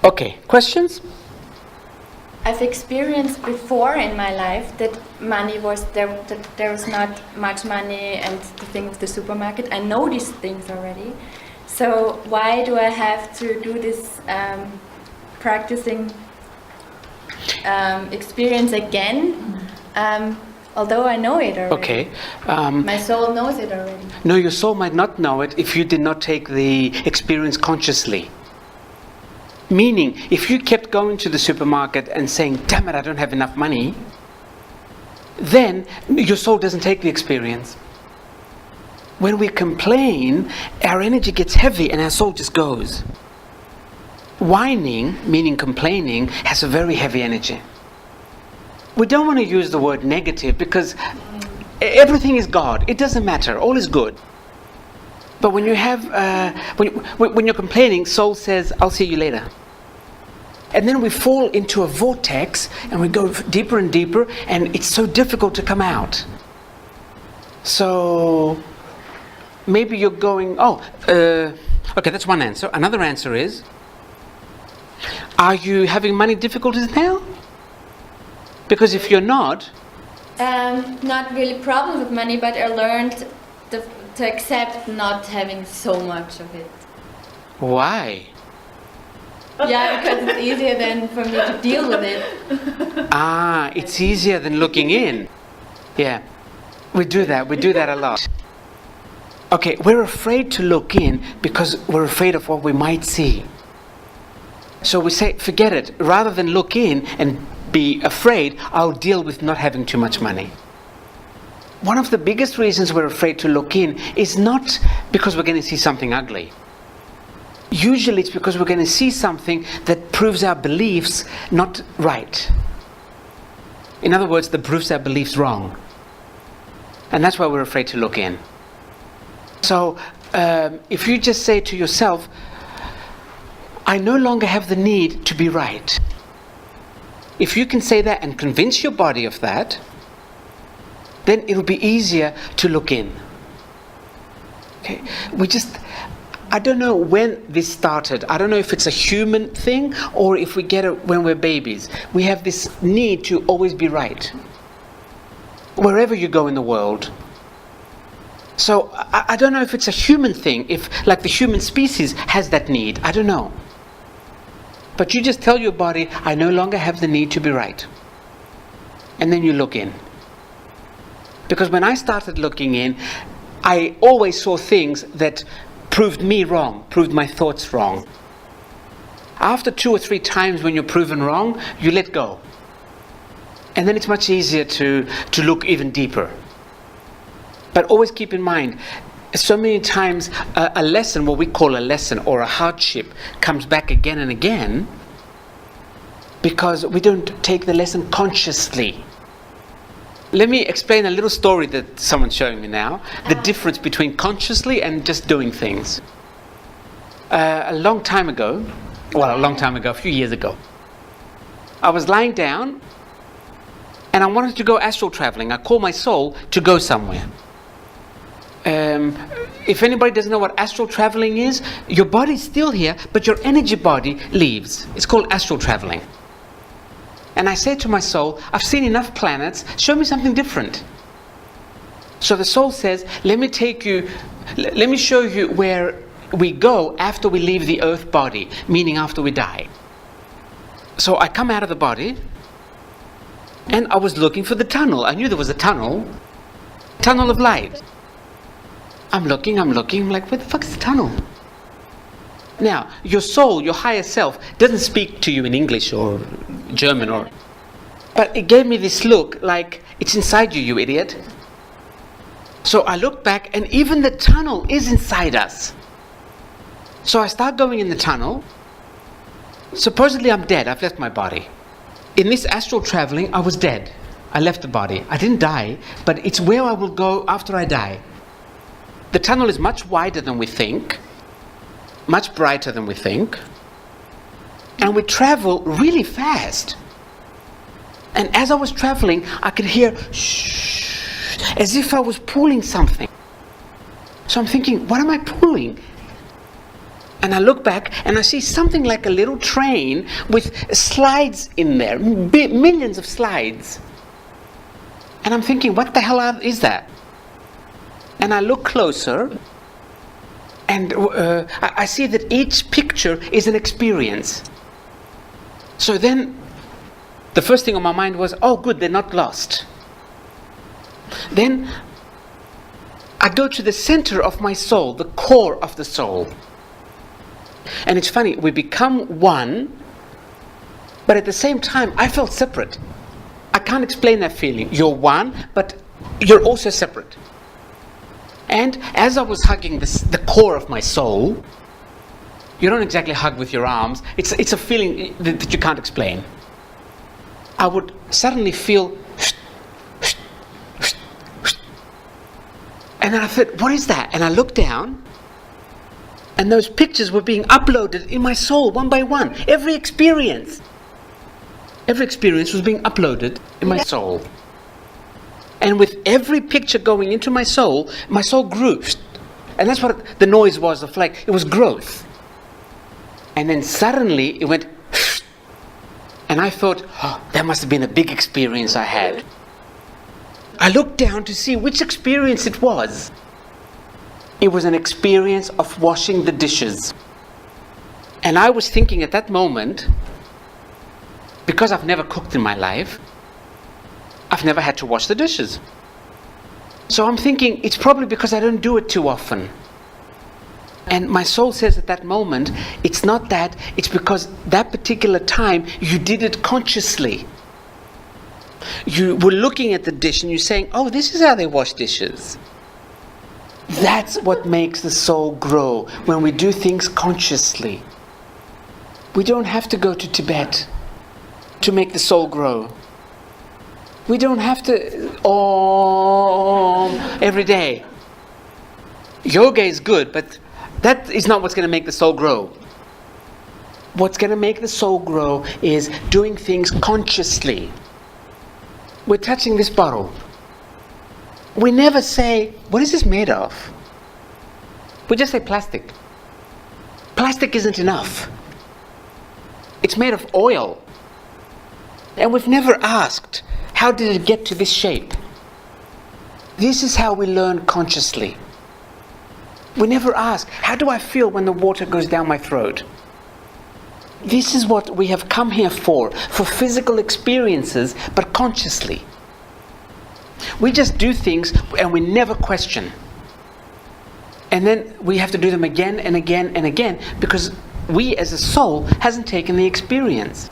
Okay, questions? I've experienced before in my life that that there was not much money, and the thing with the supermarket. I know these things already. So why do I have to do this practicing experience again? Although I know it already. Okay. My soul knows it already. No, your soul might not know it if you did not take the experience consciously. Meaning, if you kept going to the supermarket and saying, damn it, I don't have enough money, then your soul doesn't take the experience. When we complain, our energy gets heavy and our soul just goes. Whining, meaning complaining, has a very heavy energy. We don't want to use the word negative because everything is God. It doesn't matter. All is good. But when you have, when you're complaining, soul says, I'll see you later. And then we fall into a vortex and we go deeper and deeper, and it's so difficult to come out. So maybe you're going, okay, that's one answer. Another answer is, are you having money difficulties now? Because if you're not... not really problems with money, but I learned to accept not having so much of it. Why? Yeah, because it's easier than for me to deal with it. It's easier than looking in. Yeah, we do that a lot. Okay, we're afraid to look in because we're afraid of what we might see. So we say, forget it. Rather than look in and be afraid, I'll deal with not having too much money. One of the biggest reasons we're afraid to look in is not because we're going to see something ugly. Usually it's because we're going to see something that proves our beliefs not right. In other words, that proves our beliefs wrong. And that's why we're afraid to look in. So if you just say to yourself, I no longer have the need to be right. If you can say that and convince your body of that, then it'll be easier to look in. Okay, I don't know when this started. I don't know if it's a human thing or if we get it when we're babies. We have this need to always be right, wherever you go in the world. So I don't know if it's a human thing, if like the human species has that need. I don't know. But you just tell your body, I no longer have the need to be right. And then you look in. Because when I started looking in, I always saw things that proved me wrong, proved my thoughts wrong. After 2 or 3 times when you're proven wrong, you let go. And then it's much easier to look even deeper. But always keep in mind, so many times a lesson, what we call a lesson or a hardship, comes back again and again because we don't take the lesson consciously. Let me explain a little story that someone's showing me now. The difference between consciously and just doing things. A long time ago, a few years ago, I was lying down and I wanted to go astral traveling. I called my soul to go somewhere. If anybody doesn't know what astral traveling is, your body's still here, but your energy body leaves. It's called astral traveling. And I say to my soul, I've seen enough planets, show me something different. So the soul says, let me show you where we go after we leave the earth body, meaning after we die. So I come out of the body, and I was looking for the tunnel. I knew there was a tunnel of light. I'm looking, I'm like, where the fuck is the tunnel? Now, your soul, your higher self, doesn't speak to you in English or German but it gave me this look like, it's inside you, you idiot. So I looked back and even the tunnel is inside us. So I start going in the tunnel. Supposedly I'm dead, I've left my body. In this astral traveling, I was dead. I left the body. I didn't die, but it's where I will go after I die. The tunnel is much wider than we think, much brighter than we think, and we travel really fast. And as I was traveling, I could hear shh, as if I was pulling something. So I'm thinking, what am I pulling? And I look back and I see something like a little train with slides in there, millions of slides. And I'm thinking, what the hell is that? And I look closer, and I see that each picture is an experience. So then, the first thing on my mind was, oh good, they're not lost. Then, I go to the center of my soul, the core of the soul. And it's funny, we become one, but at the same time, I felt separate. I can't explain that feeling. You're one, but you're also separate. And as I was hugging the core of my soul, you don't exactly hug with your arms. It's a feeling that you can't explain. I would suddenly feel, and then I thought, what is that? And I looked down, and those pictures were being uploaded in my soul, one by one. Every experience was being uploaded in my soul. And with every picture going into my soul grew. And that's what the noise was, it was growth. And then suddenly it went, and I thought, oh, that must have been a big experience I had. I looked down to see which experience it was. It was an experience of washing the dishes. And I was thinking at that moment, because I've never cooked in my life, I've never had to wash the dishes. So I'm thinking, it's probably because I don't do it too often. And my soul says at that moment, it's not that, it's because that particular time you did it consciously. You were looking at the dish and you're saying, oh, this is how they wash dishes. That's what makes the soul grow, when we do things consciously. We don't have to go to Tibet to make the soul grow. We don't have to every day. Yoga is good, but that is not what's going to make the soul grow. What's going to make the soul grow is doing things consciously. We're touching this bottle. We never say, what is this made of? We just say plastic. Plastic isn't enough. It's made of oil. And we've never asked, how did it get to this shape? This is how we learn consciously. We never ask, how do I feel when the water goes down my throat? This is what we have come here for physical experiences, but consciously. We just do things and we never question. And then we have to do them again and again and again, because we as a soul hasn't taken the experience.